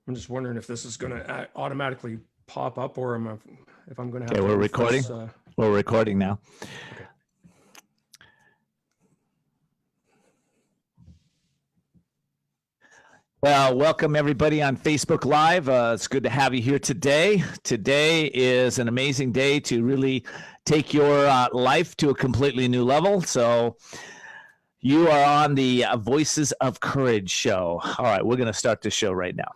I'm just wondering if this is going to automatically pop up, or if I'm going to have to. Okay, we're recording. We're recording now. Okay. Well, welcome everybody on Facebook Live. It's good to have you here today. Today is an amazing day to really take your life to a completely new level. So you are on the Voices of Courage show. All right, we're going to start the show right now.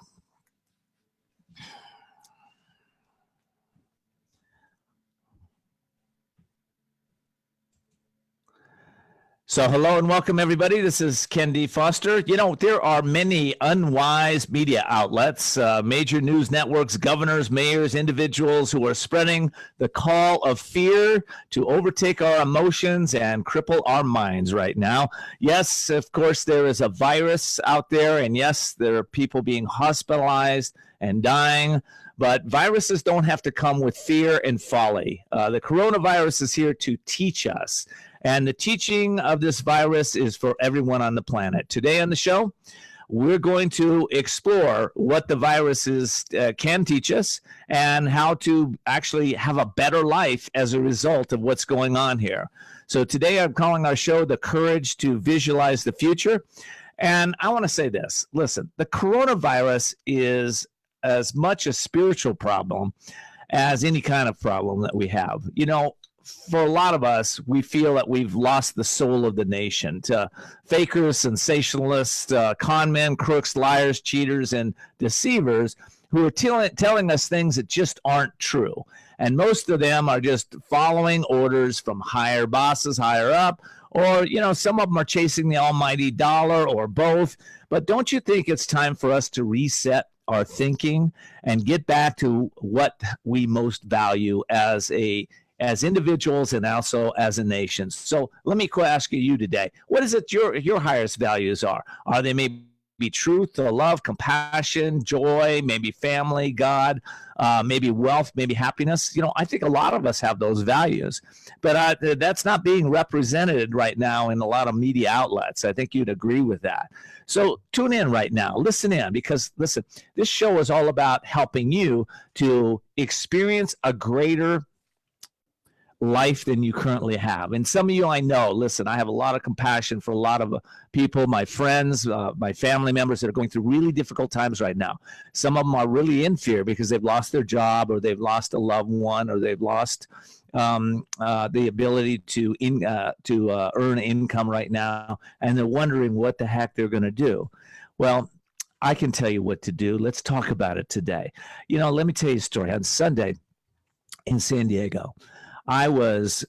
So hello and welcome everybody. This is Ken D. Foster. You know, there are many unwise media outlets, major news networks, governors, mayors, individuals who are spreading the call of fear to overtake our emotions and cripple our minds right now. Yes, of course, there is a virus out there, and yes, there are people being hospitalized and dying. But viruses don't have to come with fear and folly. The coronavirus is here to teach us. And the teaching of this virus is for everyone on the planet. Today on the show, we're going to explore what the viruses can teach us and how to actually have a better life as a result of what's going on here. So today I'm calling our show The Courage to Visualize the Future. And I want to say this. Listen, the coronavirus is as much a spiritual problem as any kind of problem that we have. You know, for a lot of us, we feel that we've lost the soul of the nation to fakers, sensationalists, con men, crooks, liars, cheaters, and deceivers who are telling us things that just aren't true. And most of them are just following orders from higher bosses, higher up, or, you know, some of them are chasing the almighty dollar or both. But don't you think it's time for us to reset our thinking and get back to what we most value as individuals and also as a nation? So let me ask you today, what is it your highest values are? Are they maybe truth, love, compassion, joy, maybe family, God, maybe wealth, maybe happiness? You know, I think a lot of us have those values, but that's not being represented right now in a lot of media outlets. I think you'd agree with that. So tune in right now, listen in, because listen, this show is all about helping you to experience a greater life than you currently have. And some of you I know, listen, I have a lot of compassion for a lot of people, my friends, my family members that are going through really difficult times right now. Some of them are really in fear because they've lost their job, or they've lost a loved one, or they've lost the ability to earn income right now, and they're wondering what the heck they're going to do. Well, I can tell you what to do. Let's talk about it today. You know, let me tell you a story. On Sunday in San Diego, I was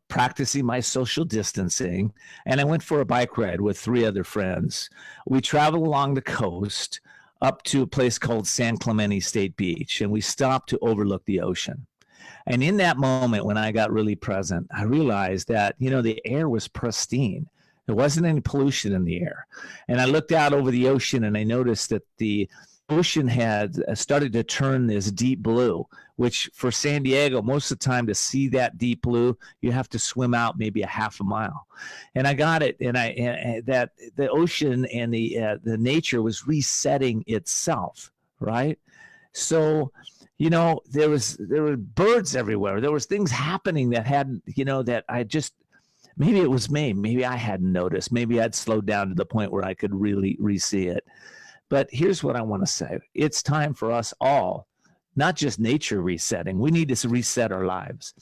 practicing my social distancing, and I went for a bike ride with 3 other friends. We traveled along the coast up to a place called San Clemente State Beach, and we stopped to overlook the ocean. And in that moment, when I got really present, I realized that, you know, the air was pristine. There wasn't any pollution in the air. And I looked out over the ocean, and I noticed that the ocean had started to turn this deep blue, which for San Diego, most of the time to see that deep blue, you have to swim out maybe a half a mile. And I got it, and that the ocean and the nature was resetting itself, right? So, you know, there were birds everywhere. There was things happening that hadn't, you know, that I just, maybe it was me. Maybe I hadn't noticed. Maybe I'd slowed down to the point where I could really re-see it. But here's what I want to say. It's time for us all, not just nature resetting. We need to reset our lives.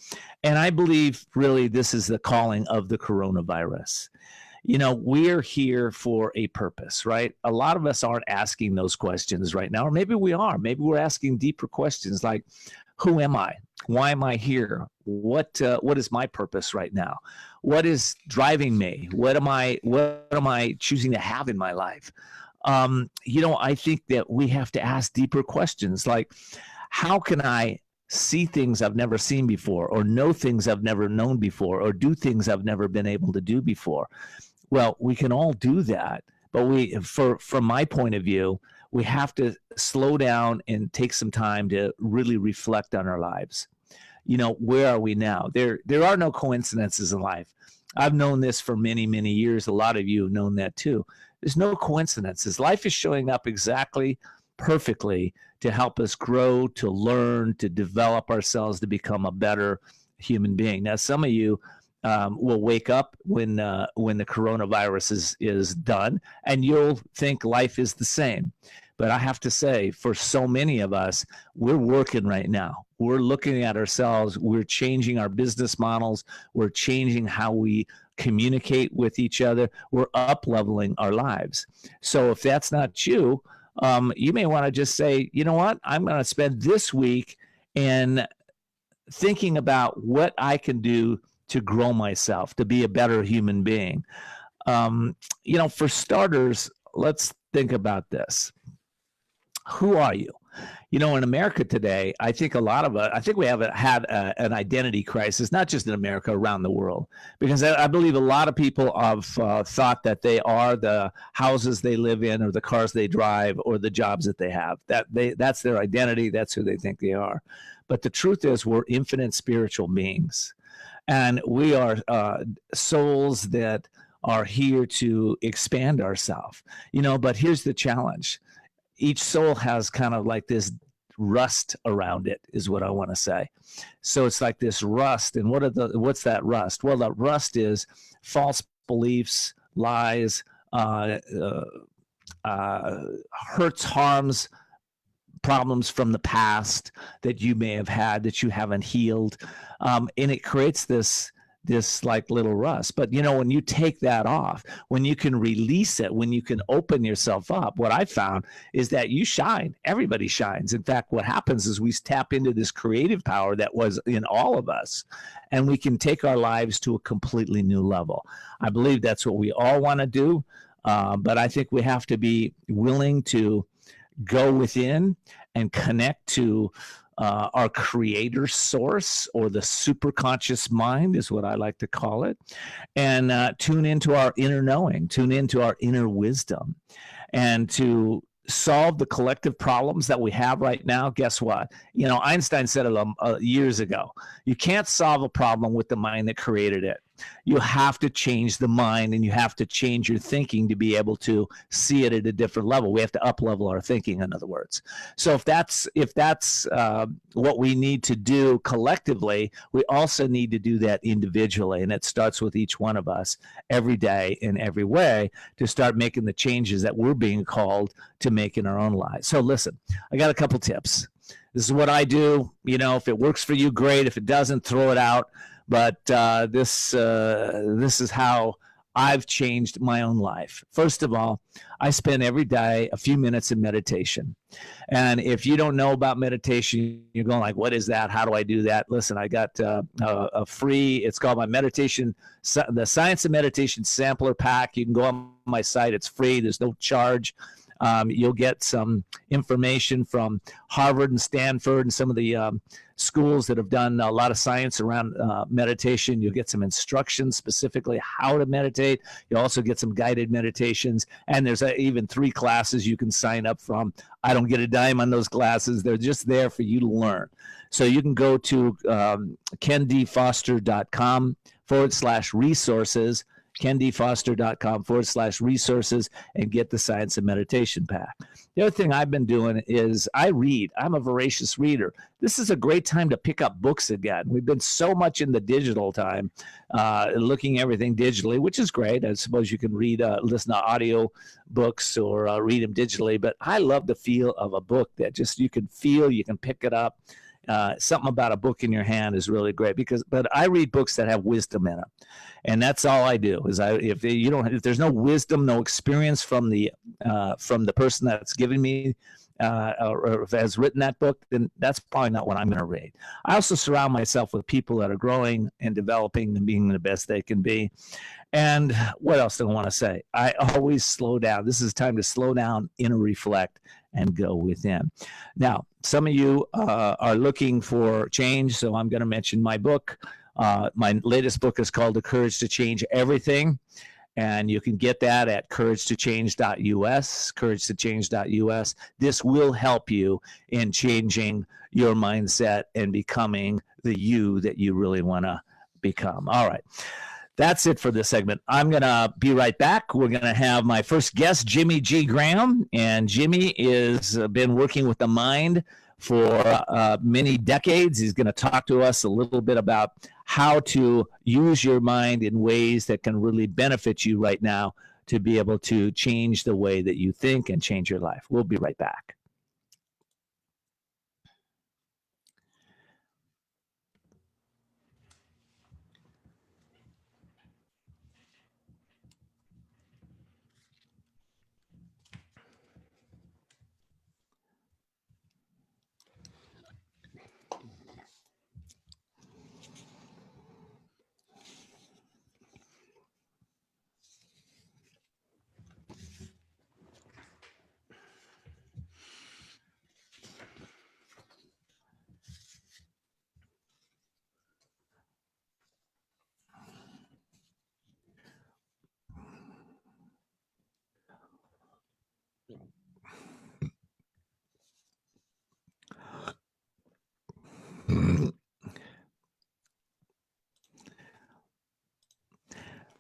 And I believe really this is the calling of the coronavirus. You know, we're here for a purpose, right? A lot of us aren't asking those questions right now, or maybe we are. Maybe we're asking deeper questions like, who am I? Why am I here? What is my purpose right now? What is driving me? What am I choosing to have in my life? You know, I think that we have to ask deeper questions like, how can I see things I've never seen before, or know things I've never known before, or do things I've never been able to do before? Well, we can all do that, but from my point of view, we have to slow down and take some time to really reflect on our lives. You know, where are we now? There are no coincidences in life. I've known this for many, many years. A lot of you have known that too. There's no coincidences. Life is showing up exactly perfectly to help us grow, to learn, to develop ourselves, to become a better human being. Now, some of you will wake up when the coronavirus is done, and you'll think life is the same. But I have to say, for so many of us, we're working right now. We're looking at ourselves. We're changing our business models. We're changing how we communicate with each other. We're up-leveling our lives. So if that's not you, you may want to just say, you know what? I'm going to spend this week in thinking about what I can do to grow myself, to be a better human being. For starters, let's think about this. Who are you? In America today, I think a lot of us, I think we have had an identity crisis, not just in America, around the world, because I believe a lot of people have thought that they are the houses they live in, or the cars they drive, or the jobs that they have. That's their identity. That's who they think they are. But the truth is, we're infinite spiritual beings, and we are souls that are here to expand ourselves. But here's the challenge. Each soul has kind of like this rust around it, is what I want to say. So it's like this rust. And what's that rust? Well, that rust is false beliefs, lies, hurts, harms, problems from the past that you may have had that you haven't healed. And it creates this like little rust. But when you take that off, when you can release it, when you can open yourself up, what I found is that you shine. Everybody shines. In fact, what happens is we tap into this creative power that was in all of us, and we can take our lives to a completely new level. I believe that's what we all want to do. But I think we have to be willing to go within and connect to our creator source, or the superconscious mind is what I like to call it, and tune into our inner knowing, tune into our inner wisdom, and to solve the collective problems that we have right now. Guess what? Einstein said it years ago. You can't solve a problem with the mind that created it. You have to change the mind, and you have to change your thinking to be able to see it at a different level. We have to up-level our thinking, in other words. So if that's what we need to do collectively, we also need to do that individually, and it starts with each one of us every day in every way to start making the changes that we're being called to make in our own lives. So listen, I got a couple tips. This is what I do. If it works for you, great. If it doesn't, throw it out. But this is how I've changed my own life. First of all, I spend every day a few minutes in meditation. And if you don't know about meditation, you're going like, what is that? How do I do that? Listen, I got a free, it's called my meditation, the Science of Meditation Sampler Pack. You can go on my site. It's free. There's no charge. You'll get some information from Harvard and Stanford and some of the schools that have done a lot of science around meditation. You'll get some instructions specifically how to meditate. You'll also get some guided meditations. And there's even 3 classes you can sign up from. I don't get a dime on those classes. They're just there for you to learn. So you can go to kendfoster.com/resources, kendfoster.com/resources, and get the Science of Meditation Pack. The other thing I've been doing is I read. I'm a voracious reader. This is a great time to pick up books again. We've been so much in the digital time, looking everything digitally, which is great. I suppose you can read, listen to audio books or read them digitally, but I love the feel of a book that just you can feel, you can pick it up. Something about a book in your hand is really great but I read books that have wisdom in them, and that's all I do. Is if there's no wisdom, no experience from the person that's giving me or has written that book, then that's probably not what I'm going to read. I also surround myself with people that are growing and developing and being the best they can be. And what else do I want to say? I always slow down. This is time to slow down, inner reflect, and go within. Now, some of you are looking for change, so I'm going to mention my book. My latest book is called The Courage to Change Everything, and you can get that at couragetochange.us, couragetochange.us. This will help you in changing your mindset and becoming the you that you really want to become. All right. That's it for this segment. I'm going to be right back. We're going to have my first guest, JimmyG Graham. And Jimmy has been working with the mind for many decades. He's going to talk to us a little bit about how to use your mind in ways that can really benefit you right now to be able to change the way that you think and change your life. We'll be right back.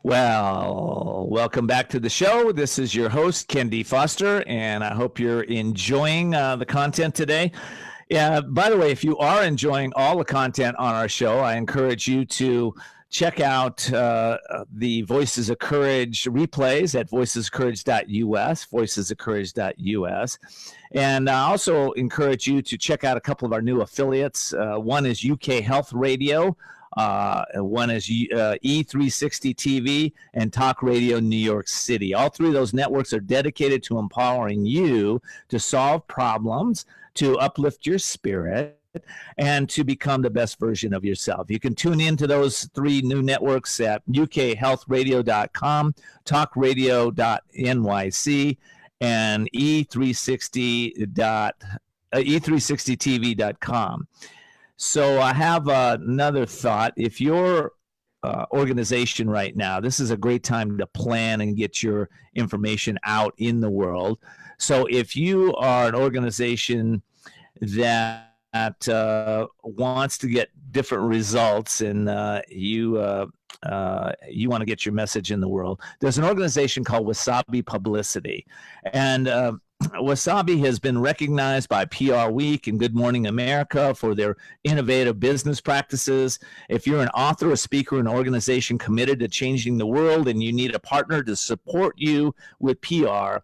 Well, welcome back to the show. This is your host, Ken D. Foster, and I hope you're enjoying the content today. Yeah, by the way, if you are enjoying all the content on our show, I encourage you to check out the Voices of Courage replays at voicesofcourage.us, voicesofcourage.us. And I also encourage you to check out a couple of our new affiliates. One is UK Health Radio. One is E360 TV and Talk Radio New York City. All three of those networks are dedicated to empowering you to solve problems, to uplift your spirit, and to become the best version of yourself. You can tune into those three new networks at ukhealthradio.com, talkradio.nyc, and e360tv.com. So I have another thought. If your organization right now, this is a great time to plan and get your information out in the world. So if you are an organization that wants to get different results and you want to get your message in the world, there's an organization called Wasabi Publicity. And Wasabi has been recognized by PR Week and Good Morning America for their innovative business practices. If you're an author, a speaker, an organization committed to changing the world, and you need a partner to support you with PR,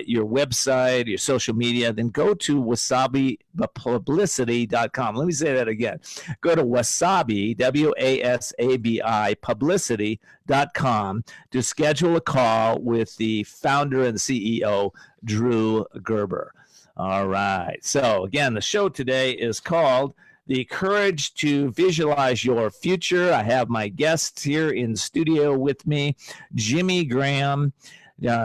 your website, your social media, then go to wasabipublicity.com. Let me say that again. Go to wasabi, W-A-S-A-B-I, publicity.com to schedule a call with the founder and CEO, Drew Gerber. All right. So again, the show today is called The Courage to Visualize Your Future. I have my guests here in studio with me, Jimmy Graham.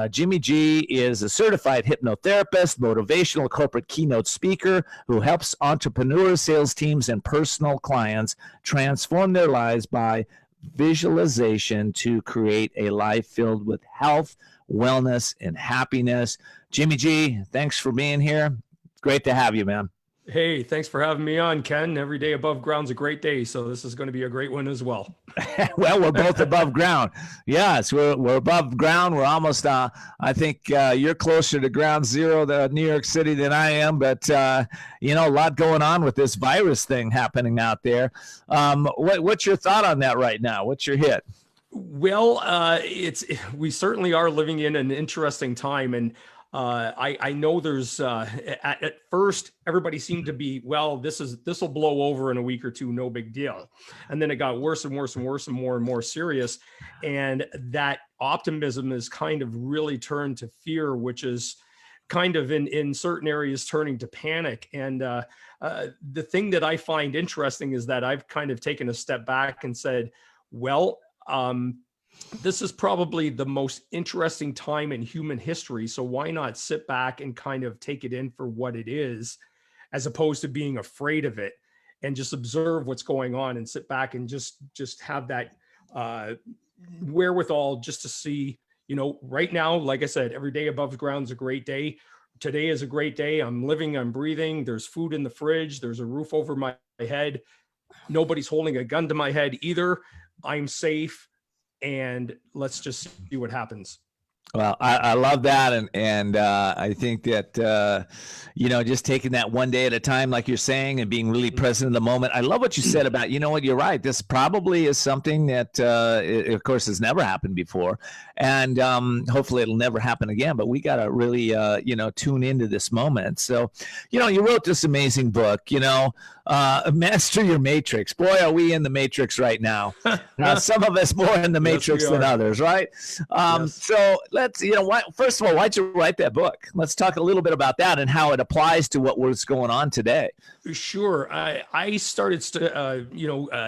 Jimmy G is a certified hypnotherapist, motivational corporate keynote speaker who helps entrepreneurs, sales teams, and personal clients transform their lives by visualization to create a life filled with health, wellness, and happiness. Jimmy G, thanks for being here. Great to have you, man. Hey, thanks for having me on, Ken. Every day above ground's a great day, so this is going to be a great one as well. Well, we're both above ground. Yes, we're above ground. We're almost, I think you're closer to ground zero to New York City than I am, but, a lot going on with this virus thing happening out there. What's your thought on that right now? What's your hit? Well, we certainly are living in an interesting time, and I know there's at first everybody seemed to be, well, this will blow over in a week or two, no big deal, and then it got worse and worse and worse and more serious, and that optimism is kind of really turned to fear, which is kind of in certain areas turning to panic. And the thing that I find interesting is that I've kind of taken a step back and said, well, this is probably the most interesting time in human history. So why not sit back and kind of take it in for what it is, as opposed to being afraid of it, and just observe what's going on and sit back and just have that wherewithal just to see, right now, like I said, every day above ground is a great day. Today is a great day. I'm living, I'm breathing. There's food in the fridge. There's a roof over my head. Nobody's holding a gun to my head either. I'm safe. and let's just see what happens. Well, I love that, and I think that just taking that one day at a time, like you're saying, and being really present in the moment. I love what you said about, what, you're right. This probably is something that, of course, has never happened before, and hopefully it'll never happen again. But we got to really, tune into this moment. So, you wrote this amazing book, Master Your Matrix. Boy, are we in the Matrix right now. Some of us more in the Matrix than others, right? So let's, first of all, why'd you write that book? Let's talk a little bit about that and how it applies to what was going on today. Sure. I started,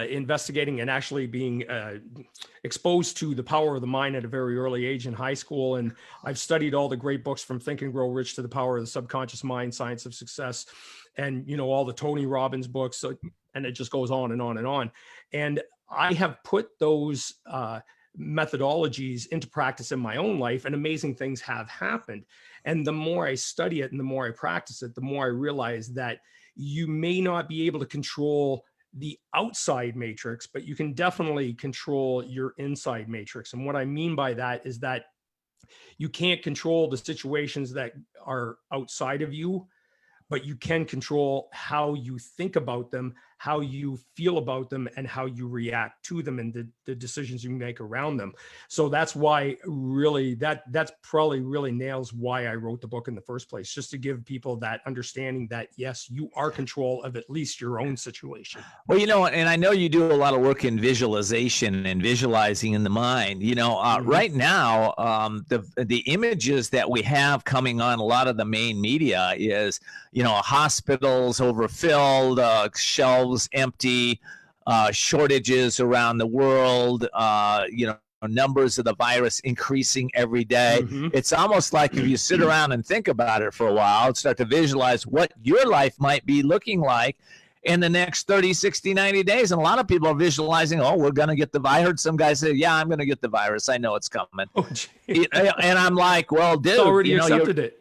investigating and actually being exposed to the power of the mind at a very early age in high school. And I've studied all the great books from Think and Grow Rich to The Power of the Subconscious Mind, Science of Success, and, all the Tony Robbins books. And it just goes on and on and on. And I have put those methodologies into practice in my own life, and amazing things have happened. And the more I study it and the more I practice it, the more I realize that you may not be able to control the outside matrix, but you can definitely control your inside matrix. And what I mean by that is that you can't control the situations that are outside of you, but you can control how you think about them, how you feel about them, and how you react to them, and the decisions you make around them. So that's why really that's probably really nails why I wrote the book in the first place, just to give people that understanding that, yes, you are control of at least your own situation. Well, and I know you do a lot of work in visualization and visualizing in the mind. Right now, the images that we have coming on a lot of the main media is, hospitals overfilled, shelves empty, shortages around the world, numbers of the virus increasing every day. It's almost like if you sit around and think about it for a while and start to visualize what your life might be looking like in the next 30, 60, 90 days. And a lot of people are visualizing, we're going to get the virus. I heard some guy say, yeah, I'm going to get the virus. I know it's coming. And I'm like, well, dude, it's already accepted it.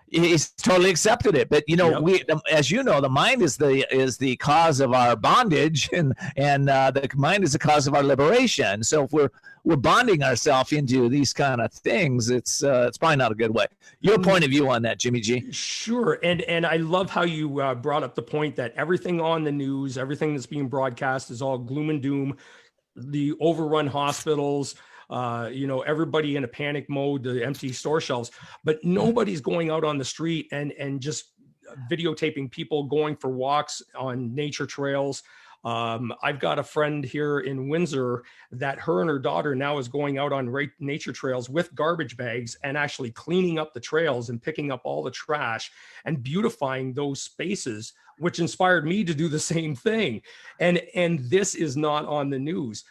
He's totally accepted it, but we, as you know, the mind is the cause of our bondage, and the mind is the cause of our liberation. So if we're bonding ourselves into these kind of things, it's probably not a good way. Your point of view on that, Jimmy G? Sure, and I love how you brought up the point that everything on the news, everything that's being broadcast, is all gloom and doom. The overrun hospitals. Everybody in a panic mode, the empty store shelves, but nobody's going out on the street and just videotaping people going for walks on nature trails. I've got a friend here in Windsor that her and her daughter now is going out on nature trails with garbage bags and actually cleaning up the trails and picking up all the trash and beautifying those spaces, which inspired me to do the same thing. And this is not on the news.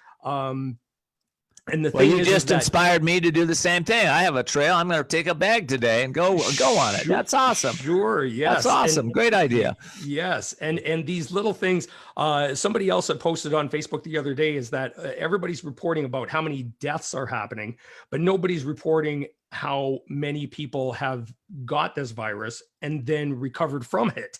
And the thing you just inspired me to do the same thing. I have a trail. I'm going to take a bag today and go on it. That's awesome. Sure. Yes. That's awesome. Great idea. Yes. And these little things, somebody else had posted on Facebook the other day, is that everybody's reporting about how many deaths are happening, but nobody's reporting how many people have got this virus and then recovered from it.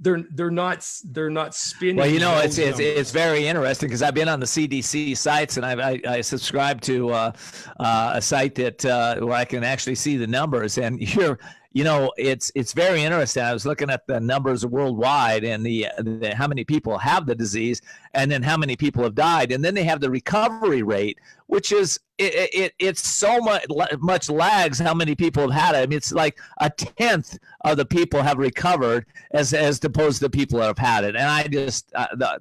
They're not spinning. Well, it's very interesting, because I've been on the CDC sites, and I subscribe to a site that where I can actually see the numbers, and it's very interesting. I was looking at the numbers worldwide, and the how many people have the disease, and then how many people have died, and then they have the recovery rate, which is it's so much lags how many people have had it. I mean, it's like 1/10 of the people have recovered as opposed to the people that have had it, and I just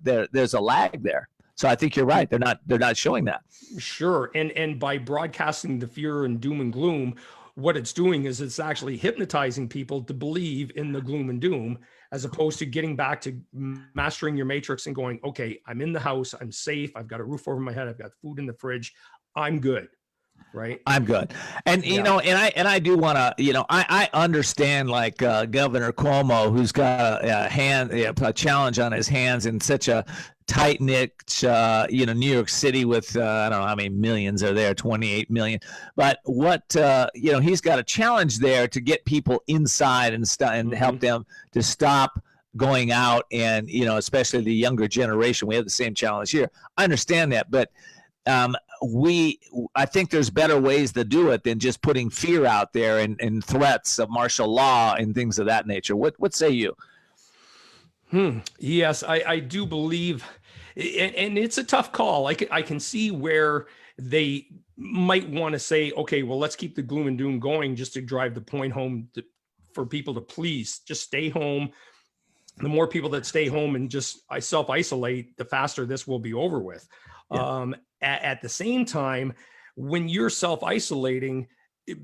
there's a lag there. So I think you're right. They're not showing that. Sure, and by broadcasting the fear and doom and gloom, what it's doing is it's actually hypnotizing people to believe in the gloom and doom, as opposed to getting back to mastering your matrix and going, okay, I'm in the house, I'm safe, I've got a roof over my head, I've got food in the fridge, I'm good. Right. I'm good. And, I do want to, I understand, like Governor Cuomo, who's got a challenge on his hands in such a tight knit, New York City with, I don't know how many millions are there, 28 million. But he's got a challenge there to get people inside and help them to stop going out. And, especially the younger generation, we have the same challenge here. I understand that. But I think there's better ways to do it than just putting fear out there and threats of martial law and things of that nature. What say you? Yes, I do believe, and it's a tough call. I can see where they might want to say, okay, well, let's keep the gloom and doom going just to drive the point home for people to please just stay home. The more people that stay home and just self-isolate, the faster this will be over with. Yeah. At the same time, when you're self-isolating,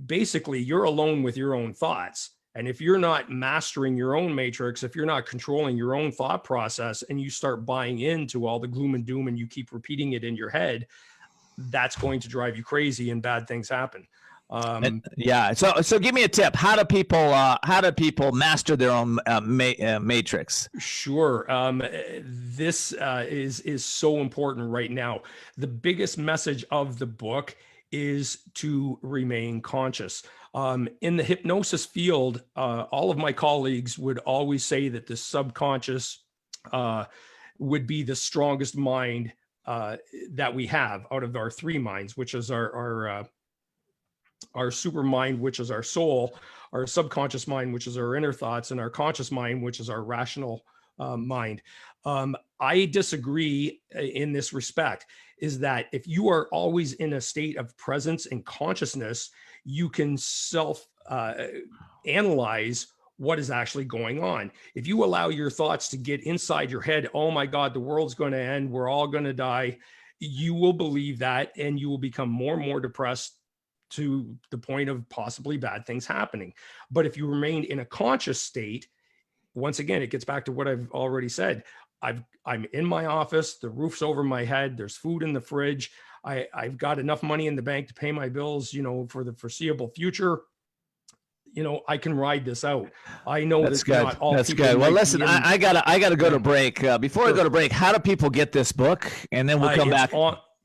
basically you're alone with your own thoughts. And if you're not mastering your own matrix, if you're not controlling your own thought process and you start buying into all the gloom and doom and you keep repeating it in your head, that's going to drive you crazy and bad things happen. Yeah. So give me a tip. How do people master their own matrix? Sure. This is so important right now. The biggest message of the book is to remain conscious. In the hypnosis field, all of my colleagues would always say that the subconscious would be the strongest mind that we have out of our three minds, which is our super mind, which is our soul, our subconscious mind, which is our inner thoughts, and our conscious mind, which is our rational mind. I disagree in this respect, is that if you are always in a state of presence and consciousness, you can analyze what is actually going on. If you allow your thoughts to get inside your head, oh my God, the world's going to end, we're all going to die, you will believe that, and you will become more and more depressed to the point of possibly bad things happening. But if you remain in a conscious state, once again, it gets back to what I've already said. I'm in my office, the roof's over my head, there's food in the fridge, I've got enough money in the bank to pay my bills, for the foreseeable future. I can ride this out. I know that's good. Not all. That's good. Well, listen, I gotta go to break. Before I go to break, how do people get this book? And then we'll come back.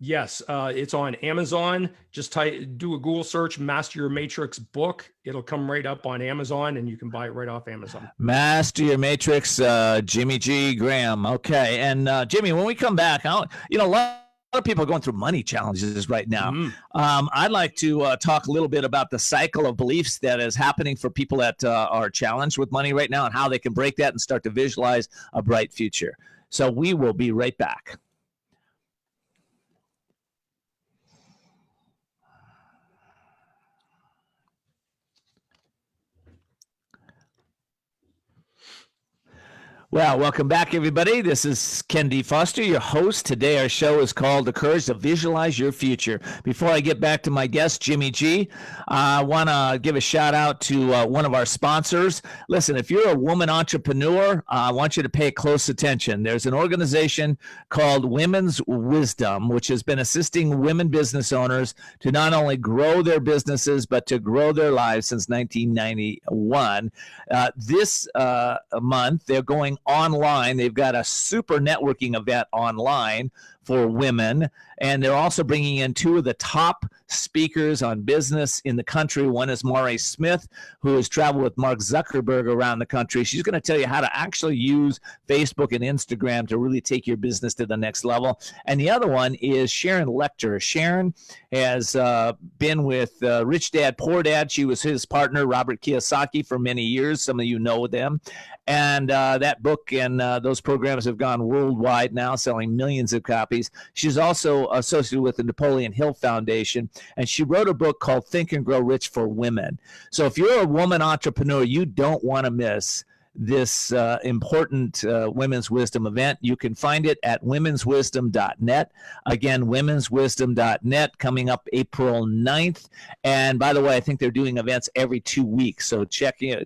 Yes, it's on Amazon. Just do a Google search, Master Your Matrix book. It'll come right up on Amazon, and you can buy it right off Amazon. Master Your Matrix, JimmyG Graham. Okay, and Jimmy, when we come back, a lot of people are going through money challenges right now. I'd like to talk a little bit about the cycle of beliefs that is happening for people that are challenged with money right now and how they can break that and start to visualize a bright future. So we will be right back. Well, welcome back, everybody. This is Ken D. Foster, your host. Today, our show is called The Courage to Visualize Your Future. Before I get back to my guest, Jimmy G, I want to give a shout out to one of our sponsors. Listen, if you're a woman entrepreneur, I want you to pay close attention. There's an organization called Women's Wisdom, which has been assisting women business owners to not only grow their businesses, but to grow their lives since 1991. This month, they're going online. They've got a super networking event online for women, and they're also bringing in two of the top speakers on business in the country. One is Maury Smith, who has traveled with Mark Zuckerberg around the country. She's going to tell you how to actually use Facebook and Instagram to really take your business to the next level. And the other one is Sharon Lechter. Sharon has been with Rich Dad, Poor Dad. She was his partner, Robert Kiyosaki, for many years. Some of you know them. And that book and those programs have gone worldwide now, selling millions of copies. She's also associated with the Napoleon Hill Foundation, and she wrote a book called Think and Grow Rich for Women. So if you're a woman entrepreneur, you don't want to miss this important Women's Wisdom event. You can find it at womenswisdom.net. Again, womenswisdom.net, coming up April 9th. And by the way, I think they're doing events every 2 weeks. So check in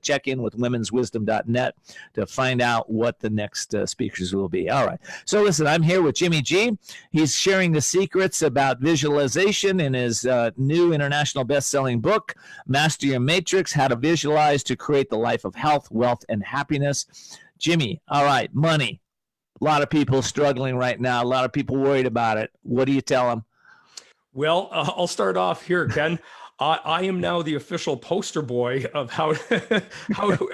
with womenswisdom.net to find out what the next speakers will be. All right. So listen, I'm here with Jimmy G. He's sharing the secrets about visualization in his new international best-selling book, Master Your Matrix, How to Visualize to Create the Life of Health, Wealth, and Happiness. Jimmy, all right, money. A lot of people struggling right now. A lot of people worried about it. What do you tell them? Well, I'll start off here, Ken. I am now the official poster boy of how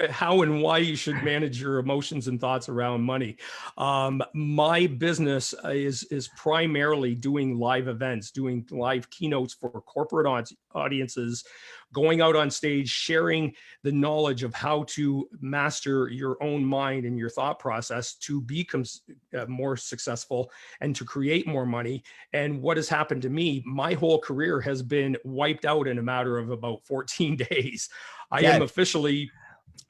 how and why you should manage your emotions and thoughts around money. My business is primarily doing live events, doing live keynotes for corporate audiences, going out on stage, sharing the knowledge of how to master your own mind and your thought process to become more successful and to create more money. And what has happened to me, my whole career has been wiped out in a matter of about 14 days. I am officially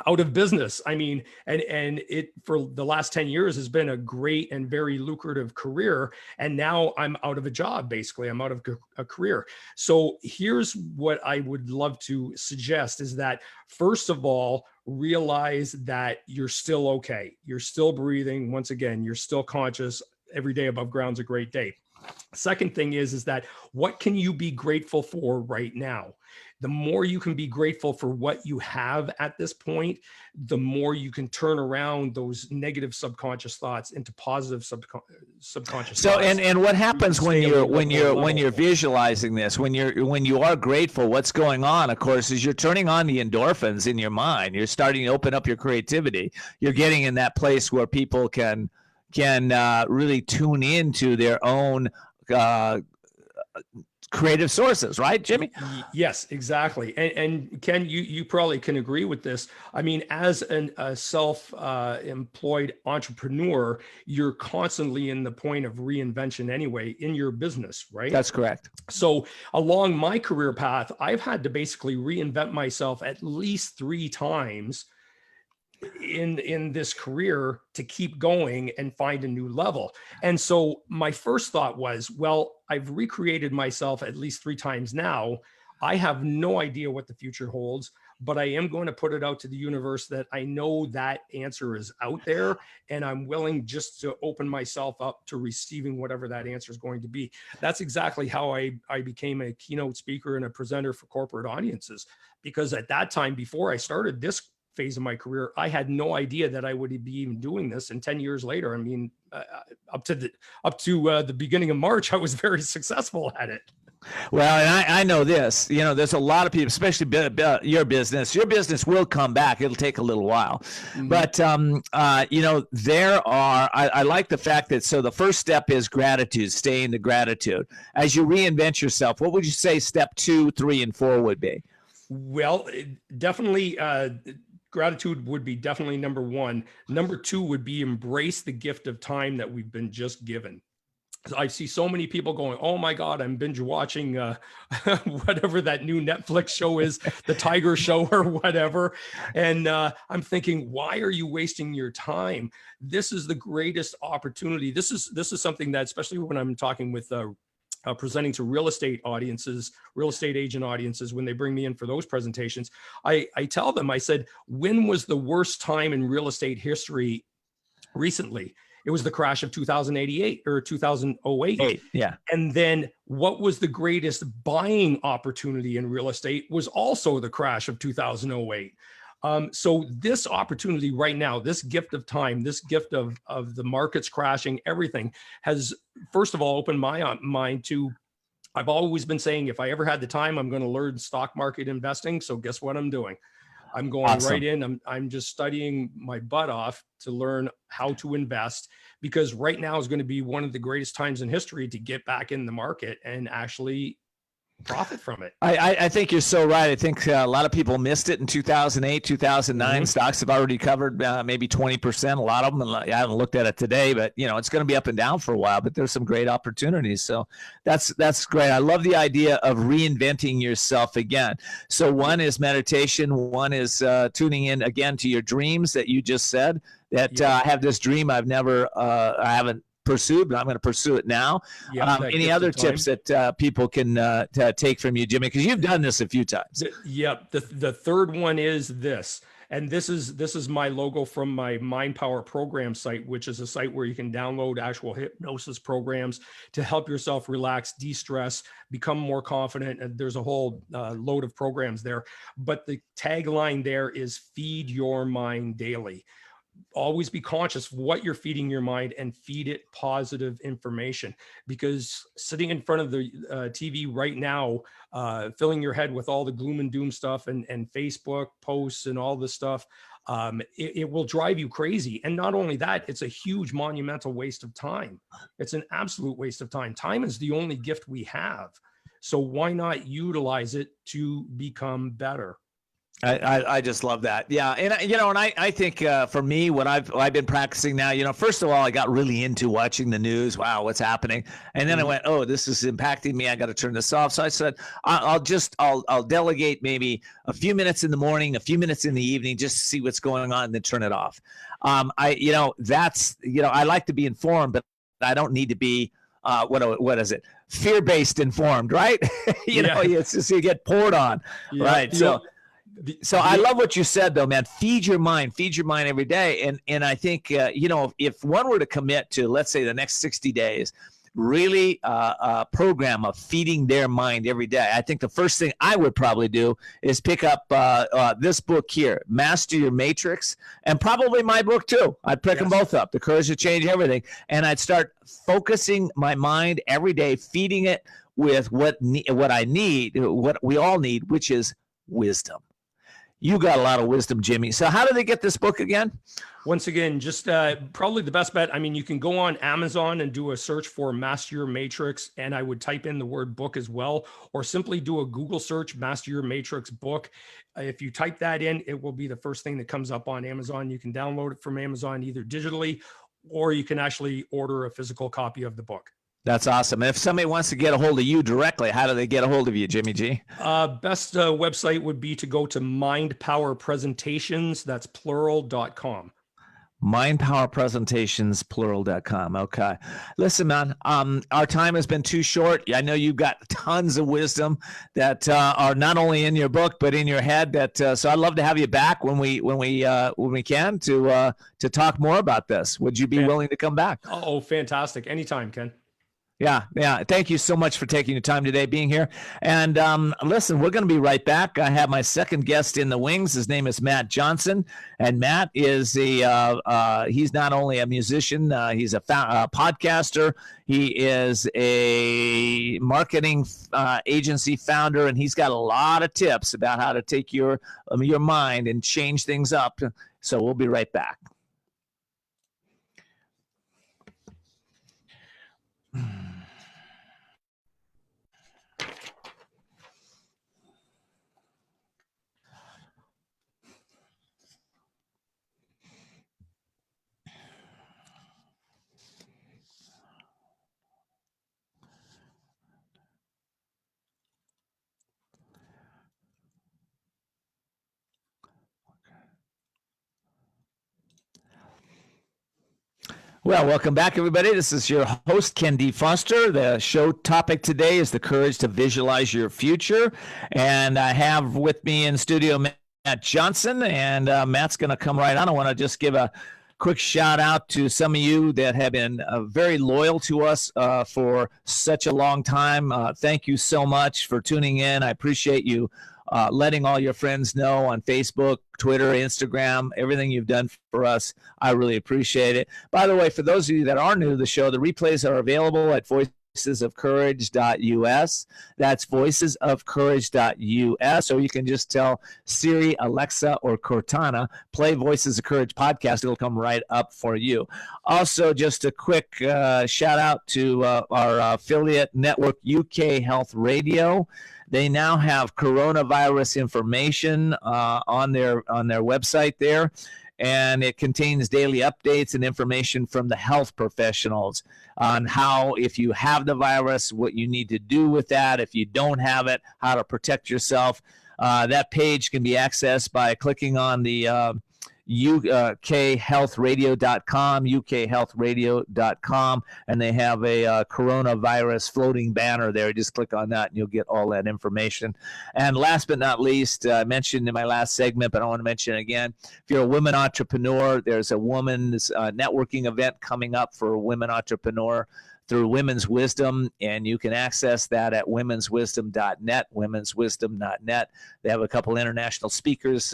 out of business. I mean, and it for the last 10 years has been a great and very lucrative career. And now I'm out of a job, basically. I'm out of a career. So here's what I would love to suggest is that, first of all, realize that you're still okay. You're still breathing. Once again, you're still conscious. Every day above ground's a great day. Second thing is that what can you be grateful for right now? The more you can be grateful for what you have at this point, the more you can turn around those negative subconscious thoughts into positive subconscious so thoughts. And what happens when you're visualizing this, when you are grateful, what's going on, of course, is you're turning on the endorphins in your mind. You're starting to open up your creativity. You're getting in that place where people can really tune into their own creative sources, right, Jimmy? Yes, exactly. And Ken, you probably can agree with this. I mean, as a self-employed entrepreneur, you're constantly in the point of reinvention anyway in your business, right? That's correct. So along my career path, I've had to basically reinvent myself at least 3 times in this career to keep going and find a new level. And so my first thought was, well, I've recreated myself at least 3 times now. I have no idea what the future holds, but I am going to put it out to the universe that I know that answer is out there, and I'm willing just to open myself up to receiving whatever that answer is going to be. That's exactly how I became a keynote speaker and a presenter for corporate audiences, because at that time, before I started this phase of my career, I had no idea that I would be even doing this. And 10 years later, I mean, up to the beginning of March, I was very successful at it. Well, and I know this, there's a lot of people, especially your business. Your business will come back. It'll take a little while. Mm-hmm. But, I like the fact that, so the first step is gratitude, stay in the gratitude. As you reinvent yourself, what would you say step 2, 3, and 4 would be? Well, definitely, gratitude would be definitely number 1. Number 2 would be embrace the gift of time that we've been just given. I see so many people going, oh my God, I'm binge watching whatever that new Netflix show is, the Tiger Show or whatever. And I'm thinking, why are you wasting your time? This is the greatest opportunity. This is something that, especially when I'm talking with presenting to real estate audiences, real estate agent audiences, when they bring me in for those presentations, I tell them, I said, when was the worst time in real estate history recently? It was the crash of 2088 or 2008. Yeah. And then what was the greatest buying opportunity in real estate was also the crash of 2008. So this opportunity right now, this gift of time, this gift of the markets crashing, everything has, first of all, opened my mind to, I've always been saying, if I ever had the time, I'm going to learn stock market investing. So guess what I'm doing? I'm going right in. I'm just studying my butt off to learn how to invest, because right now is going to be one of the greatest times in history to get back in the market and actually profit from it. I think you're so right. I think a lot of people missed it in 2008, 2009. Mm-hmm. Stocks have already covered maybe 20%. A lot of them, I haven't looked at it today, but it's going to be up and down for a while, but there's some great opportunities. So that's great. I love the idea of reinventing yourself again. So one is meditation. One is tuning in again to your dreams that you just said that I have this dream I haven't pursued, but I'm going to pursue it now. Any other tips that people can take from you, Jimmy? Because you've done this a few times. The third one is this, and this is my logo from my Mind Power program site, which is a site where you can download actual hypnosis programs to help yourself relax, de-stress, become more confident. And there's a whole load of programs there. But the tagline there is feed your mind daily. always be conscious of what you're feeding your mind and feed it positive information, because sitting in front of the TV right now, filling your head with all the gloom and doom stuff and Facebook posts and all this stuff, it will drive you crazy. And not only that, it's a huge monumental waste of time. It's an absolute waste of time. Time is the only gift we have. So why not utilize it to become better? I just love that. Yeah. And, I think for me, what I've been practicing now, first of all, I got really into watching the news. Wow, what's happening? And then I went, oh, this is impacting me. I got to turn this off. So I said, I'll delegate maybe a few minutes in the morning, a few minutes in the evening, just to see what's going on and then turn it off. I like to be informed, but I don't need to be, what is it? Fear-based informed, right? It's just you get poured on, right? So I love what you said, though, man. Feed your mind every day. And I think, if one were to commit to, let's say, the next 60 days, really a program of feeding their mind every day, I think the first thing I would probably do is pick up this book here, Master Your Matrix, and probably my book, too. I'd pick them both up, The Courage to Change Everything. And I'd start focusing my mind every day, feeding it with what I need, what we all need, which is wisdom. You got a lot of wisdom, Jimmy. So how do they get this book again? Once again, just probably the best bet. I mean, you can go on Amazon and do a search for Master Your Matrix, and I would type in the word book as well, or simply do a Google search, Master Your Matrix book. If you type that in, it will be the first thing that comes up on Amazon. You can download it from Amazon either digitally, or you can actually order a physical copy of the book. That's awesome. And if somebody wants to get a hold of you directly, how do they get a hold of you, Jimmy G? Best website would be to go to Mind Power Presentations, that's plural.com. Mindpowerpresentations, plural.com. Okay. Listen, man, our time has been too short. I know you've got tons of wisdom that are not only in your book, but in your head. So I'd love to have you back when we can to talk more about this. Would you be willing to come back? Oh, fantastic. Anytime, Ken. Yeah. Thank you so much for taking your time today, being here. And listen, we're going to be right back. I have my second guest in the wings. His name is Matt Johnson, and Matt is he's not only a musician, he's a podcaster. He is a marketing agency founder, and he's got a lot of tips about how to take your mind and change things up. So we'll be right back. Well, welcome back, everybody. This is your host, Ken D. Foster. The show topic today is the courage to visualize your future. And I have with me in studio Matt Johnson, and Matt's going to come right on. I want to just give a quick shout out to some of you that have been very loyal to us for such a long time. Thank you so much for tuning in. I appreciate you letting all your friends know on Facebook, Twitter, Instagram, everything you've done for us. I really appreciate it. By the way, for those of you that are new to the show, the replays are available at voicesofcourage.us. That's voicesofcourage.us. Or you can just tell Siri, Alexa, or Cortana, play Voices of Courage podcast. It'll come right up for you. Also, just a quick shout out to our affiliate network, UK Health Radio. They now have coronavirus information on their website there, and it contains daily updates and information from the health professionals on how, if you have the virus, what you need to do with that. If you don't have it, how to protect yourself. That page can be accessed by clicking on the ukhealthradio.com, ukhealthradio.com, and they have a coronavirus floating banner there. Just click on that and you'll get all that information. And last but not least, I mentioned in my last segment, but I want to mention it again, if you're a women entrepreneur, there's a women's networking event coming up for a women entrepreneur through Women's Wisdom, and you can access that at womenswisdom.net, womenswisdom.net. They have a couple international speakers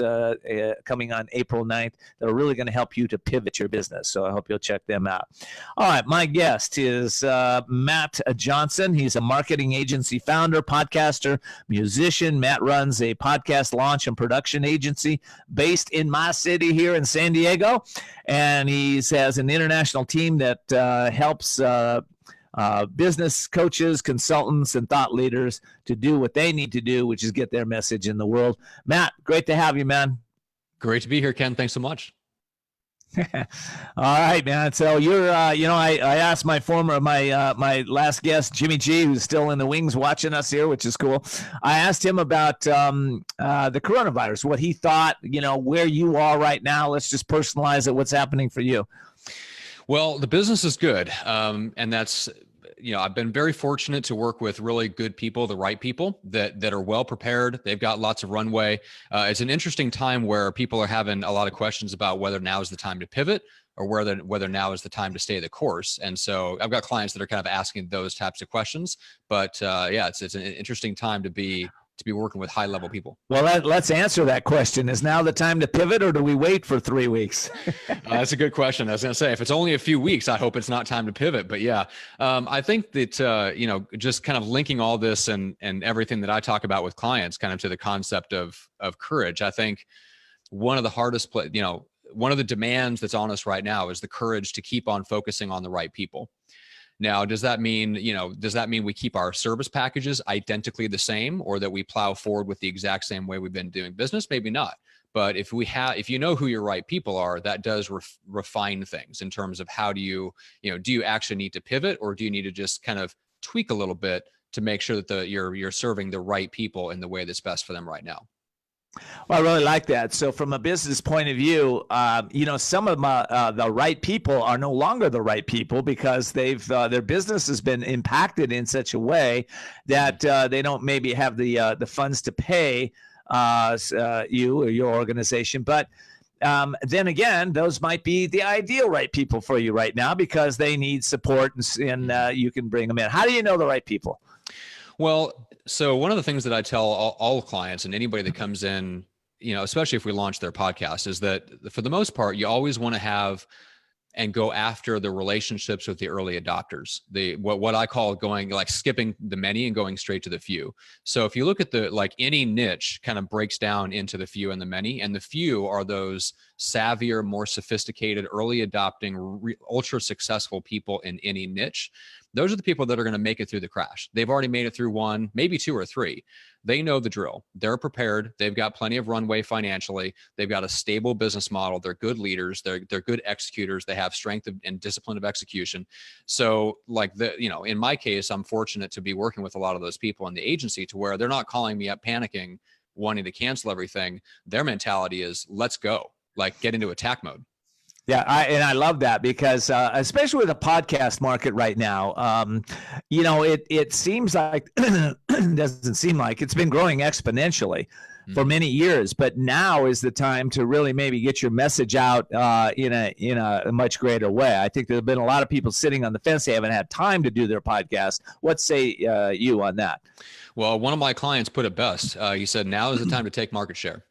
coming on April 9th that are really going to help you to pivot your business. So I hope you'll check them out. All right, my guest is Matt Johnson. He's a marketing agency founder, podcaster, musician. Matt runs a podcast launch and production agency based in my city here in San Diego, and he has an international team that helps business coaches, consultants, and thought leaders to do what they need to do, which is get their message in the world. Matt, great to have you, man. Great to be here, Ken. Thanks so much. All right, man. So you're, I asked my last guest, Jimmy G, who's still in the wings watching us here, which is cool. I asked him about the coronavirus, what he thought, where you are right now. Let's just personalize it. What's happening for you? Well, the business is good. And that's, I've been very fortunate to work with really good people, the right people that are well prepared. They've got lots of runway. It's an interesting time where people are having a lot of questions about whether now is the time to pivot or whether now is the time to stay the course. And so I've got clients that are kind of asking those types of questions. But it's an interesting time to be working with high level people. Well, let's answer that question. Is now the time to pivot, or do we wait for 3 weeks? That's a good question. I was going to say, if it's only a few weeks, I hope it's not time to pivot. But yeah, I think that, just kind of linking all this and everything that I talk about with clients kind of to the concept of courage. I think one of the hardest, one of the demands that's on us right now is the courage to keep on focusing on the right people. Now, does that mean we keep our service packages identically the same, or that we plow forward with the exact same way we've been doing business? Maybe not. But if you know who your right people are, that does refine things in terms of how do you actually need to pivot, or do you need to just kind of tweak a little bit to make sure that you're serving the right people in the way that's best for them right now? Well, I really like that. So from a business point of view, some of the right people are no longer the right people because their business has been impacted in such a way that they don't maybe have the funds to pay you or your organization. But then again, those might be the ideal right people for you right now because they need support and you can bring them in. How do you know the right people? Well, so one of the things that I tell all clients and anybody that comes in, especially if we launch their podcast, is that for the most part, you always want to have and go after the relationships with the early adopters. What I call skipping the many and going straight to the few. So if you look at any niche kind of breaks down into the few and the many, and the few are those savvier, more sophisticated, early adopting, ultra successful people in any niche. Those are the people that are going to make it through the crash. They've already made it through one, maybe two or three. They know the drill. They're prepared. They've got plenty of runway financially. They've got a stable business model. They're good leaders. They're good executors. They have strength and discipline of execution. So in my case, I'm fortunate to be working with a lot of those people in the agency to where they're not calling me up panicking, wanting to cancel everything. Their mentality is, let's go, get into attack mode. Yeah, I love that because especially with the podcast market right now, it seems like doesn't seem like it's been growing exponentially for many years, but now is the time to really maybe get your message out in a much greater way. I think there have been a lot of people sitting on the fence; they haven't had time to do their podcast. What say you on that? Well, one of my clients put it best. He said, "Now is the time to take market share."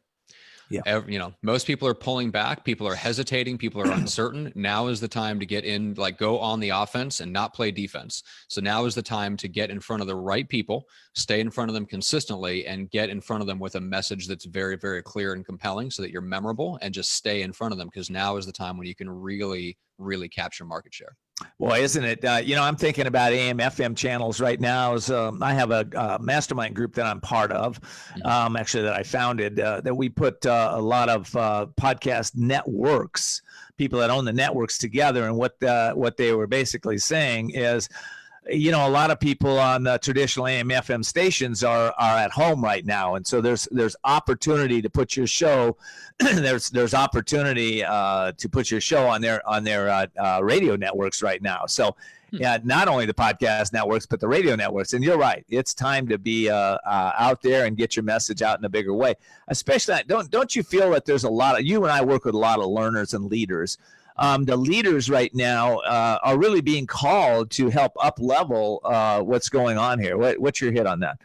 Yeah. Most people are pulling back. People are hesitating. People are uncertain. Now is the time to get in, go on the offense and not play defense. So now is the time to get in front of the right people, stay in front of them consistently, and get in front of them with a message that's very, very clear and compelling so that you're memorable, and just stay in front of them, because now is the time when you can really, really capture market share. Boy, isn't it? I'm thinking about AM, FM channels right now. I have a mastermind group that I'm part of, actually that I founded, that we put a lot of podcast networks, people that own the networks together. And what they were basically saying is, a lot of people on traditional AM, FM stations are at home right now, and so there's opportunity to put your show. there's opportunity to put your show on their radio networks right now. So, yeah, not only the podcast networks but the radio networks. And you're right; it's time to be out there and get your message out in a bigger way. Especially, don't you feel that there's a lot of, you and I work with a lot of learners and leaders. the leaders right now are really being called to help up level what's going on here. What's your hit on that?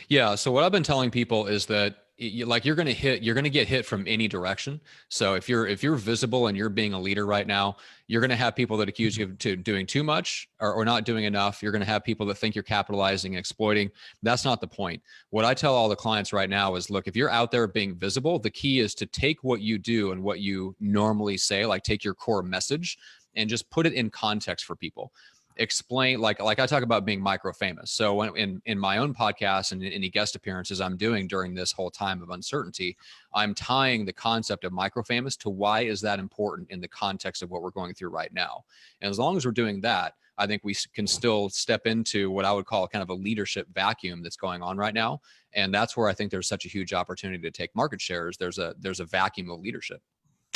Yeah. So what I've been telling people is that you're going to get hit from any direction. So if you're visible and you're being a leader right now, you're going to have people that accuse you of doing too much or not doing enough. You're going to have people that think you're capitalizing and exploiting. That's not the point. What I tell all the clients right now is, look, if you're out there being visible, the key is to take what you do and what you normally say, like take your core message and just put it in context for people. Explain, like I talk about being micro-famous. So when in my own podcast and any guest appearances I'm doing during this whole time of uncertainty, I'm tying the concept of micro-famous to why is that important in the context of what we're going through right now. And as long as we're doing that, I think we can still step into what I would call kind of a leadership vacuum that's going on right now. And that's where I think there's such a huge opportunity to take market shares. There's a vacuum of leadership.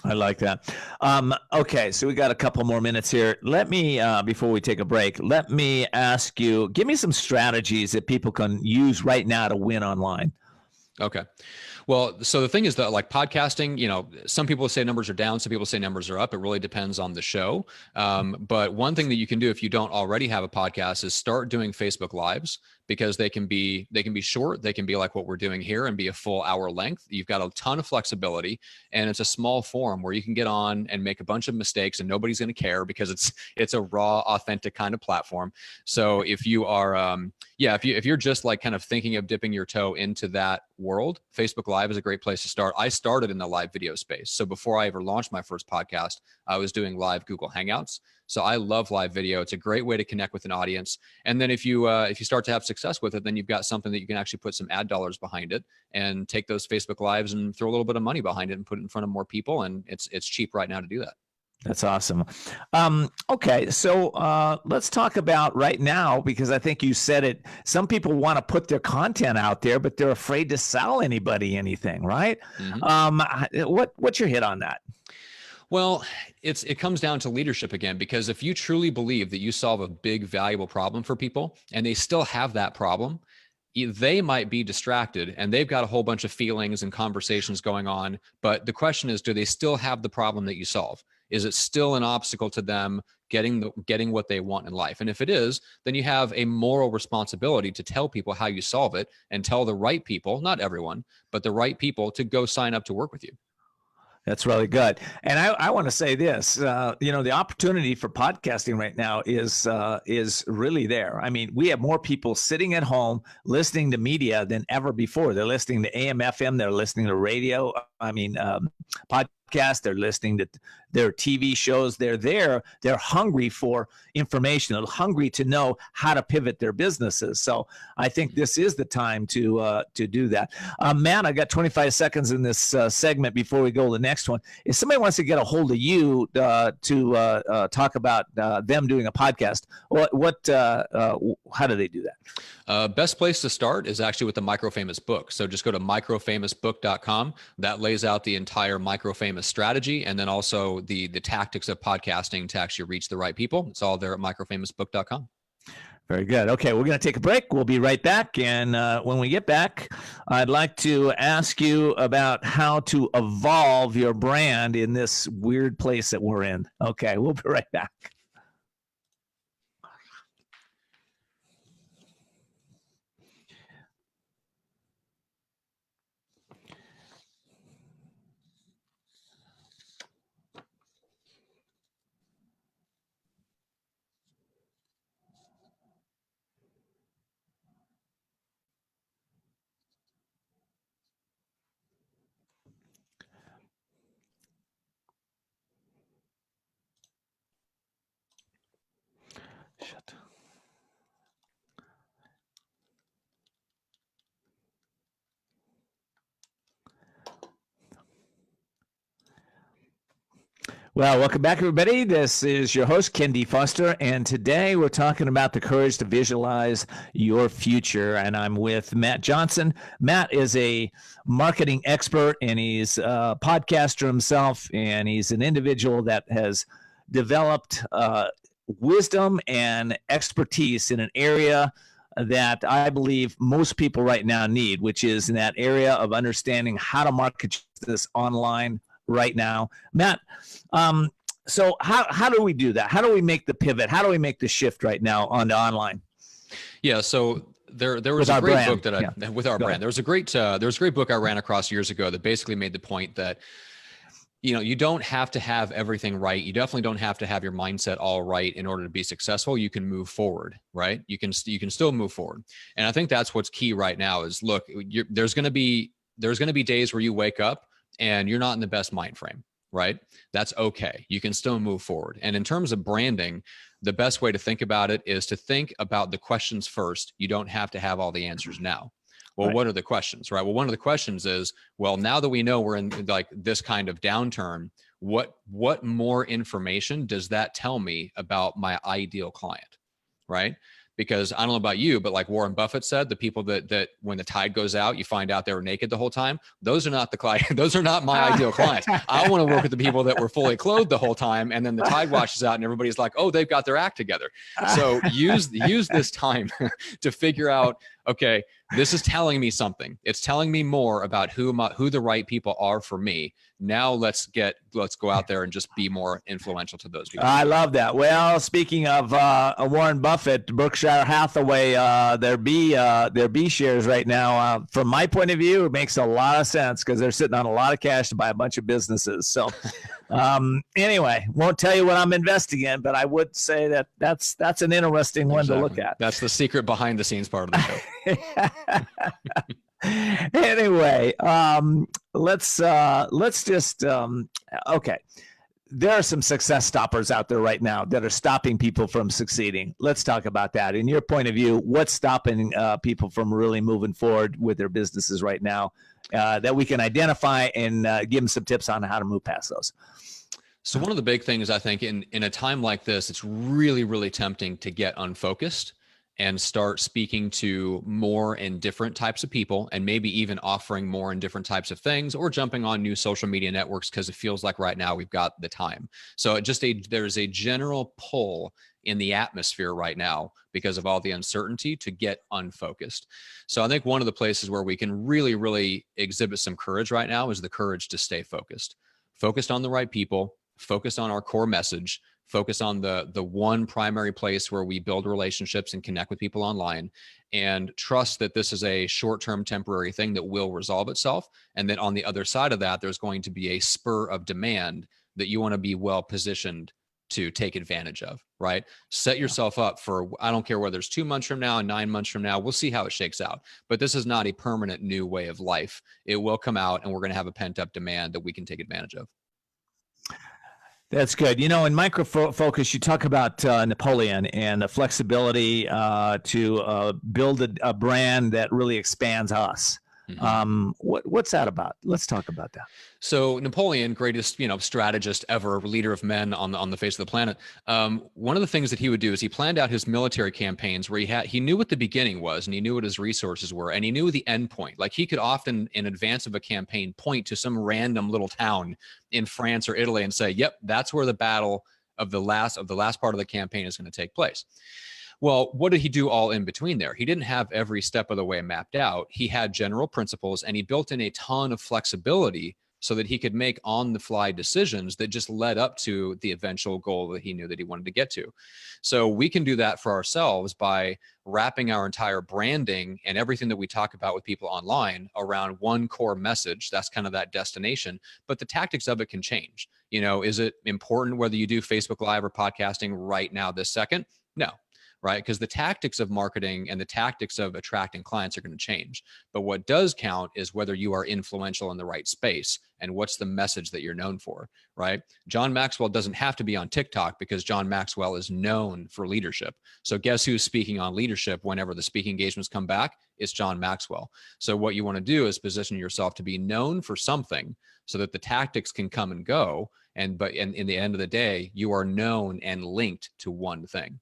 I like that. Okay, so we got a couple more minutes here. Let me, before we take a break, let me ask you, give me some strategies that people can use right now to win online. Okay. Well, so the thing is that like podcasting, some people say numbers are down, some people say numbers are up. It really depends on the show. But one thing that you can do if you don't already have a podcast is start doing Facebook Lives, because they can be short. They can be like what we're doing here and be a full hour length. You've got a ton of flexibility, and it's a small forum where you can get on and make a bunch of mistakes and nobody's going to care, because it's a raw, authentic kind of platform. So if you are, if you're just like kind of thinking of dipping your toe into that world, Facebook Live is a great place to start. I started in the live video space. So before I ever launched my first podcast, I was doing live Google Hangouts. So I love live video. It's a great way to connect with an audience. And then if you start to have success with it, then you've got something that you can actually put some ad dollars behind it and take those Facebook Lives and throw a little bit of money behind it and put it in front of more people. And it's cheap right now to do that. That's awesome. Okay, so let's talk about right now, because I think you said it. Some people want to put their content out there, but they're afraid to sell anybody anything, right? Mm-hmm. What's your hit on that? Well, it comes down to leadership again, because if you truly believe that you solve a big, valuable problem for people and they still have that problem, they might be distracted and they've got a whole bunch of feelings and conversations going on. But the question is, do they still have the problem that you solve? Is it still an obstacle to them getting what they want in life? And if it is, then you have a moral responsibility to tell people how you solve it and tell the right people, not everyone, but the right people, to go sign up to work with you. That's really good. And I want to say this, the opportunity for podcasting right now is really there. I mean, we have more people sitting at home listening to media than ever before. They're listening to AM, FM, they're listening to radio. I mean, podcasts, they're listening to their TV shows. They're hungry for information. They're hungry to know how to pivot their businesses. So I think this is the time to do that. Matt, I got 25 seconds in this segment before we go to the next one. If somebody wants to get a hold of you to talk about them doing a podcast, how do they do that? Best place to start is actually with the MicroFamous book. So just go to microfamousbook.com. That lays out the entire MicroFamous strategy, and then also the tactics of podcasting to actually reach the right people. It's all there at microfamousbook.com. Very good. Okay, we're going to take a break. We'll be right back. And when we get back, I'd like to ask you about how to evolve your brand in this weird place that we're in. Okay, we'll be right back. Shut. Well, welcome back, everybody. This is your host, Ken D. Foster, and today we're talking about the courage to visualize your future, and I'm with Matt Johnson. Matt is a marketing expert, and he's a podcaster himself, and he's an individual that has developed wisdom and expertise in an area that I believe most people right now need, which is in that area of understanding how to market this online right now. Matt, So how do we do that? How do we make the pivot? How do we make the shift right now onto online? Yeah. So there was a great book that with our brand, there was a great book I ran across years ago that basically made the point that, you don't have to have everything right. You definitely don't have to have your mindset all right in order to be successful. You can move forward, right? You can still move forward. And I think that's what's key right now is, look, there's going to be days where you wake up and you're not in the best mind frame, right? That's okay. You can still move forward. And in terms of branding, the best way to think about it is to think about the questions first. You don't have to have all the answers now. Well, What are the questions, right? Well, one of the questions is, well, now that we know we're in like this kind of downturn, what more information does that tell me about my ideal client, right? Because I don't know about you, but like Warren Buffett said, the people that when the tide goes out, you find out they were naked the whole time. Those are not the client. Those are not my ideal clients. I want to work with the people that were fully clothed the whole time. And then the tide washes out and everybody's like, oh, they've got their act together. So use this time to figure out, okay, this is telling me something. It's telling me more about who the right people are for me. Now let's go out there and just be more influential to those people. I love that. Well, speaking of Warren Buffett, Berkshire Hathaway, their B shares right now, from my point of view, it makes a lot of sense because they're sitting on a lot of cash to buy a bunch of businesses. So anyway, won't tell you what I'm investing in, but I would say that's an interesting one to look at. That's the secret behind the scenes part of the show. Anyway, let's just okay. There are some success stoppers out there right now that are stopping people from succeeding. Let's talk about that. In your point of view, what's stopping people from really moving forward with their businesses right now that we can identify and give them some tips on how to move past those? So one of the big things, I think, in a time like this, it's really, really tempting to get unfocused and start speaking to more and different types of people, and maybe even offering more and different types of things, or jumping on new social media networks because it feels like right now we've got the time. So there's a general pull in the atmosphere right now because of all the uncertainty to get unfocused. So I think one of the places where we can really, really exhibit some courage right now is the courage to stay focused on the right people, focused on our core message, focus on the one primary place where we build relationships and connect with people online, and trust that this is a short-term temporary thing that will resolve itself. And then on the other side of that, there's going to be a spur of demand that you want to be well positioned to take advantage of, right? Set yourself up for, I don't care whether it's 2 months from now and 9 months from now, we'll see how it shakes out. But this is not a permanent new way of life. It will come out and we're going to have a pent-up demand that we can take advantage of. That's good. In MicroFocus, you talk about Napoleon and the flexibility to build a brand that really expands us. Mm-hmm. What's that about? Let's talk about that. So Napoleon, greatest, strategist ever, leader of men on the face of the planet. One of the things that he would do is he planned out his military campaigns where he knew what the beginning was and he knew what his resources were and he knew the end point. Like he could often, in advance of a campaign, point to some random little town in France or Italy and say, "Yep, that's where the battle of the last part of the campaign is going to take place." Well, what did he do all in between there? He didn't have every step of the way mapped out. He had general principles and he built in a ton of flexibility so that he could make on-the-fly decisions that just led up to the eventual goal that he knew that he wanted to get to. So we can do that for ourselves by wrapping our entire branding and everything that we talk about with people online around one core message. That's kind of that destination, but the tactics of it can change. Is it important whether you do Facebook Live or podcasting right now this second? No. Right? Because the tactics of marketing and the tactics of attracting clients are going to change. But what does count is whether you are influential in the right space and what's the message that you're known for, right? John Maxwell doesn't have to be on TikTok because John Maxwell is known for leadership. So guess who's speaking on leadership whenever the speaking engagements come back? It's John Maxwell. So what you want to do is position yourself to be known for something so that the tactics can come and go. But in the end of the day, you are known and linked to one thing.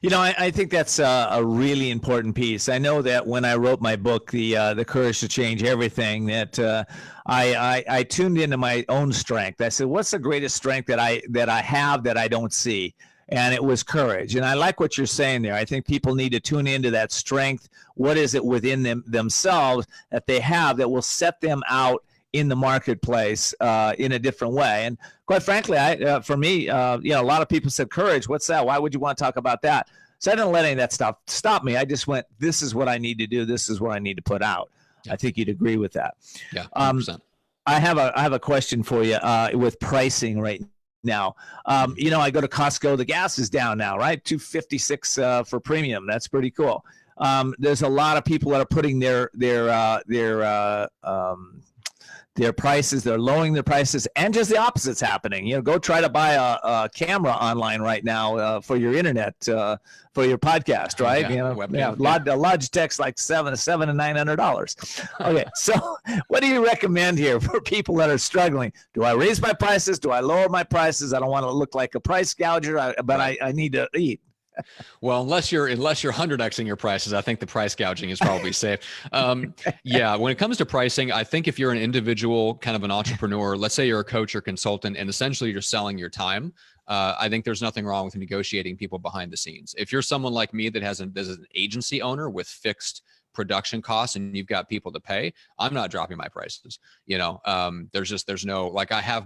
I think that's a really important piece. I know that when I wrote my book, the Courage to Change Everything, that I tuned into my own strength. I said, what's the greatest strength that I have that I don't see? And it was courage. And I like what you're saying there. I think people need to tune into that strength. What is it within themselves that they have that will set them out in the marketplace in a different way. And quite frankly, for me, a lot of people said, courage, what's that? Why would you want to talk about that? So I didn't let any of that stuff stop me. I just went, this is what I need to do. This is what I need to put out. Yeah. I think you'd agree with that. Yeah, 100%. I have a question for you with pricing right now. I go to Costco. The gas is down now, right? $2.56 for premium. That's pretty cool. There's a lot of people that are putting their prices, they're lowering their prices, and just the opposite's happening. Go try to buy a camera online right now for your internet, for your podcast, right? Logitech's like $700 and $900. Okay, so what do you recommend here for people that are struggling? Do I raise my prices? Do I lower my prices? I don't want to look like a price gouger, but I need to eat. Well, unless you're 100xing your prices, I think the price gouging is probably safe. Yeah, when it comes to pricing, I think if you're an individual, kind of an entrepreneur, let's say you're a coach or consultant, and essentially you're selling your time, I think there's nothing wrong with negotiating people behind the scenes. If you're someone like me that is an agency owner with fixed production costs and you've got people to pay, I'm not dropping my prices. There's no, like, I have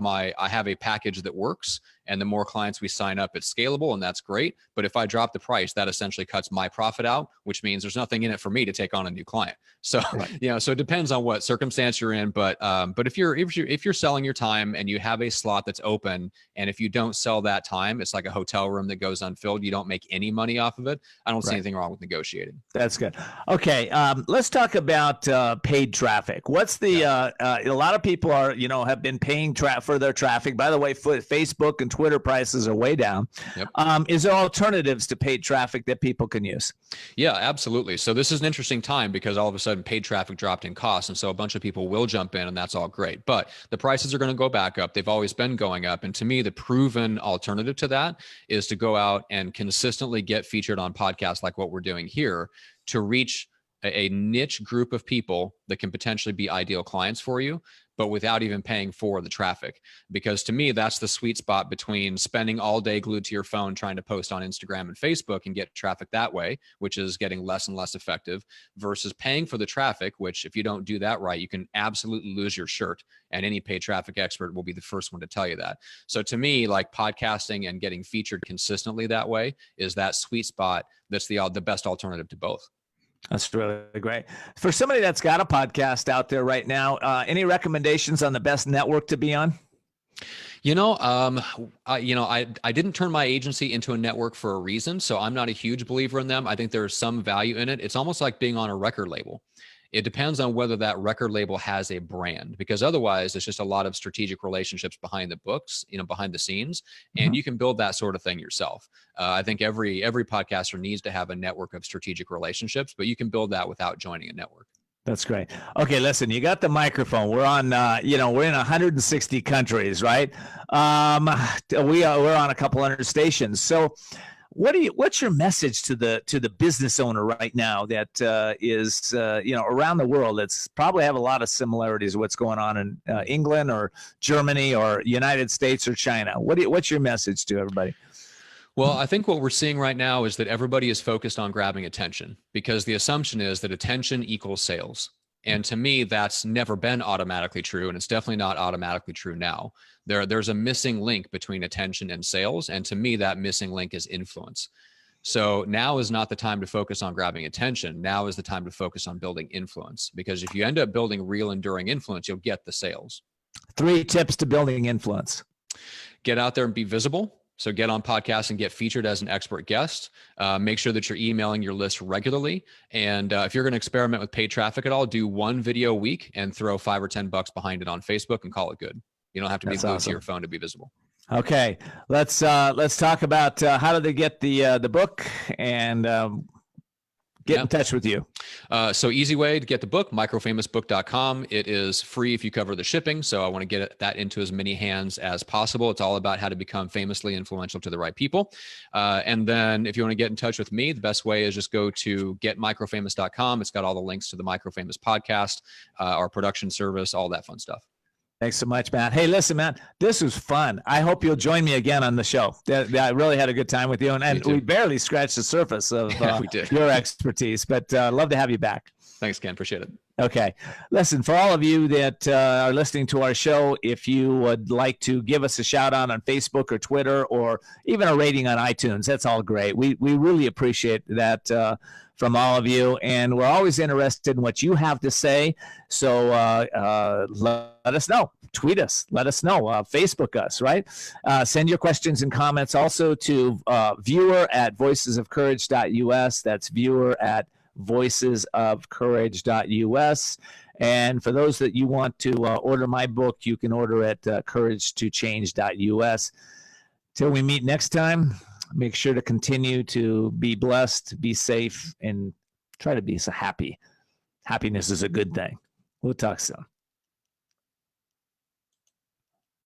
a package that works, and the more clients we sign up, it's scalable, and that's great. But if I drop the price, that essentially cuts my profit out, which means there's nothing in it for me to take on a new client. So, right. So it depends on what circumstance you're in. But if you're selling your time and you have a slot that's open, and if you don't sell that time, it's like a hotel room that goes unfilled. You don't make any money off of it. I don't see anything wrong with negotiating. That's good. Okay. Let's talk about paid traffic. What's the, a lot of people are, have been paying for their traffic. By the way, Facebook and Twitter prices are way down. Yep. Is there alternatives to paid traffic that people can use? Yeah, absolutely. So this is an interesting time because all of a sudden paid traffic dropped in cost. And so a bunch of people will jump in, and that's all great. But the prices are going to go back up. They've always been going up. And to me, the proven alternative to that is to go out and consistently get featured on podcasts like what we're doing here to reach a niche group of people that can potentially be ideal clients for you, but without even paying for the traffic. Because to me, that's the sweet spot between spending all day glued to your phone trying to post on Instagram and Facebook and get traffic that way, which is getting less and less effective, versus paying for the traffic, which if you don't do that right, you can absolutely lose your shirt. And any paid traffic expert will be the first one to tell you that. So to me, like, podcasting and getting featured consistently that way is that sweet spot. That's the best alternative to both. That's really great. For somebody that's got a podcast out there right now, any recommendations on the best network to be on? I didn't turn my agency into a network for a reason, so I'm not a huge believer in them. I think there's some value in it. It's almost like being on a record label. It depends on whether that record label has a brand, because otherwise it's just a lot of strategic relationships behind the books, behind the scenes, and you can build that sort of thing yourself. I think every podcaster needs to have a network of strategic relationships, but you can build that without joining a network. That's great. Okay, listen, you got the microphone. We're on, we're in 160 countries, right? We're on a couple hundred stations. So what's your message to the business owner right now that is around the world? That's probably have a lot of similarities to what's going on in England or Germany or United States or China. What's your message to everybody? Well, I think what we're seeing right now is that everybody is focused on grabbing attention, because the assumption is that attention equals sales. And to me, that's never been automatically true, and it's definitely not automatically true now. There's a missing link between attention and sales, and to me, that missing link is influence. So now is not the time to focus on grabbing attention. Now is the time to focus on building influence, because if you end up building real, enduring influence, you'll get the sales. 3 tips to building influence. Get out there and be visible. So get on podcasts and get featured as an expert guest. Make sure that you're emailing your list regularly. And if you're going to experiment with paid traffic at all, do 1 video a week and throw $5 or $10 behind it on Facebook and call it good. You don't have to be glued to your phone to be visible. Okay, let's talk about how do they get the book and get in touch with you. So easy way to get the book, microfamousbook.com. It is free if you cover the shipping. So I want to get that into as many hands as possible. It's all about how to become famously influential to the right people. And then if you want to get in touch with me, the best way is just go to getmicrofamous.com. It's got all the links to the MicroFamous podcast, our production service, all that fun stuff. Thanks so much, Matt. Hey, listen, Matt, this was fun. I hope you'll join me again on the show. I really had a good time with you, and we barely scratched the surface of your expertise, but love to have you back. Thanks, Ken. Appreciate it. Okay. Listen, for all of you that are listening to our show, if you would like to give us a shout out on Facebook or Twitter or even a rating on iTunes, that's all great. We really appreciate that from all of you. And we're always interested in what you have to say. So let us know. Tweet us. Let us know. Facebook us, right? Send your questions and comments also to viewer@voicesofcourage.us. That's viewer@voicesofcourage.us. And for those that you want to order my book, you can order at couragetochange.us. Till we meet next time, make sure to continue to be blessed, be safe, and try to be so happy. Happiness is a good thing. We'll talk soon.